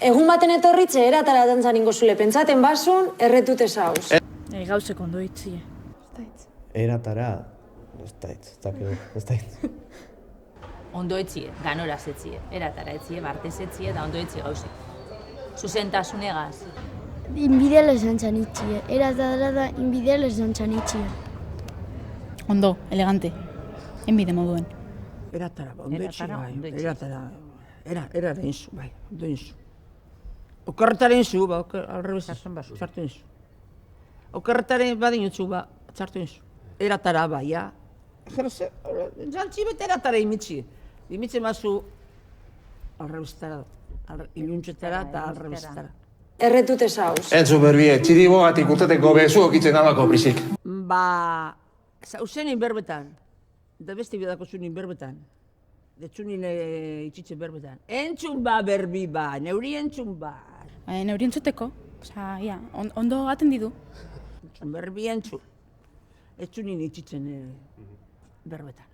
Egun baten etorritze eratara dantzan ingo zule pentsaten basun, erretute zauz. Gauzek ondo itzie. Eratara, ez dait. Ondo etzie, ganoraz etzie, eratara etzie, bartez etzie, da ondo etzie gauzik. Zuzentasunegaz. Inbideles dantzan itxie, eratara da inbideles dantzan itxie. Ondo, elegante. Enbide moduen. Eratara, ondo etzie, bai. Eratara, eraren zu, bai, ondo zu. Okerretaren zu, ba, alrebez, txartu zu. Okerretaren badin zu, ba, txartu zu. Eratara, bai, ja. Jantzi bete eratara imitzi. Imitzi mazu alrebestara, iluntzetara eta alrebestara. Erretute zauz. Entzu berbie, txiribogatik urteteko bezu okitzen abako brizik. Ba, zauzen inberbetan, da beste bidako zuen inberbetan. Detzunin itxitzen berbetan. Entzun ba berbi ba, neuri entzun ba. Neuri entzuteko, ondo atendidu. Entzun berbi entzun. Etzunin itxitzen berbetan.